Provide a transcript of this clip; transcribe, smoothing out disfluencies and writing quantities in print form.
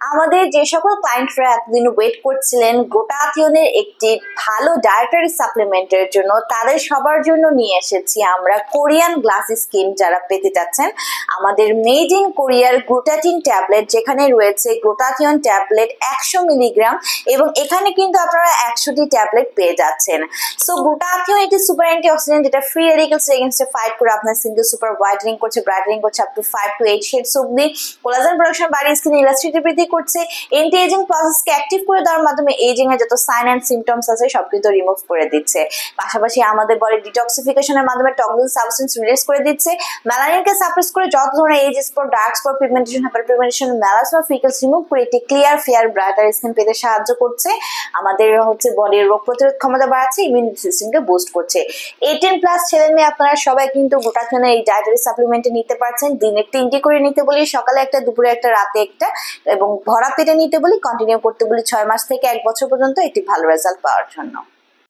আমাদের যে সকল ক্লায়েন্টরা এতদিন ওয়েট করছিলেন গ্লুটাথিওনের একটি ভালো ডায়েটারি সাপ্লিমেন্টের জন্য, তাদের সবার জন্য নিয়ে এসেছি আমরা কোরিয়ান গ্লাস স্কিন। যারা পেতে চাচ্ছেন আমাদের মেড ইন কোরিয়ার গ্লুটাথিন ট্যাবলেট, যেখানে রয়েছে গ্লুটাথিয়ন ট্যাবলেট 100 মিলিগ্রাম এবং এখানে কিন্তু আপনারা 100টি ট্যাবলেট পেয়ে যাচ্ছেন। সো গ্লুটাথিয়ন একটি সুপার অ্যান্টিঅক্সিডেন্ট যেটা ফ্রি রেডিক্যালস এগেইনস্টে ফাইট করে আপনার স্কিনকে সুপার হোয়াইটেনিং করছে, ব্রাইটেনিং করছে আপ টু 5 to 8 শেডস অবধি, কোলাজেন প্রোডাকশন বাড়িয়ে স্কিন ইলাস্টিসিটি বৃদ্ধি করছে, এন্টি এজিং প্রসেসকে অ্যাক্টিভ করে দেওয়ার মাধ্যমে এজিং এর যত সাইন অ্যান্ড সিমটমস আছে সব কিছু রিমুভ করে দিচ্ছে। পাশাপাশি আমাদের বডি ডিটক্সিফিকেশনের মাধ্যমে টক্সিক সাবস্টেন্স রিলিজ করে দিচ্ছে, মেলানিনকে সাপ্রেস করে যত ধরনের age spot, dark spot, pigmentation, hyperpigmentation, melasma, freckles remove করে একটি ক্লিয়ার ফেয়ার ব্রাইটার স্কিন পেতে সাহায্য করছে। আমাদের বডির রোগ প্রতিরোধ ক্ষমতা বাড়াচ্ছে, ইমিউনিটি সিস্টেমকে বুস্ট করছে। 18+ ছেলে মেয়ে আপনারা সবাই কিন্তু গ্লুটাথিয়নের এই ডায়েটারি সাপ্লিমেন্টে নিতে পারছেন। দিনে 3টি করে নিতে বলি, সকালে একটা, দুপুরে একটা, রাতে একটা, এবং ভরা পেটে নিতে বলি, কন্টিনিউ করতে বলি 6 মাস থেকে 1 বছর পর্যন্ত একটি ভালো রেজাল্ট পাওয়ার জন্য।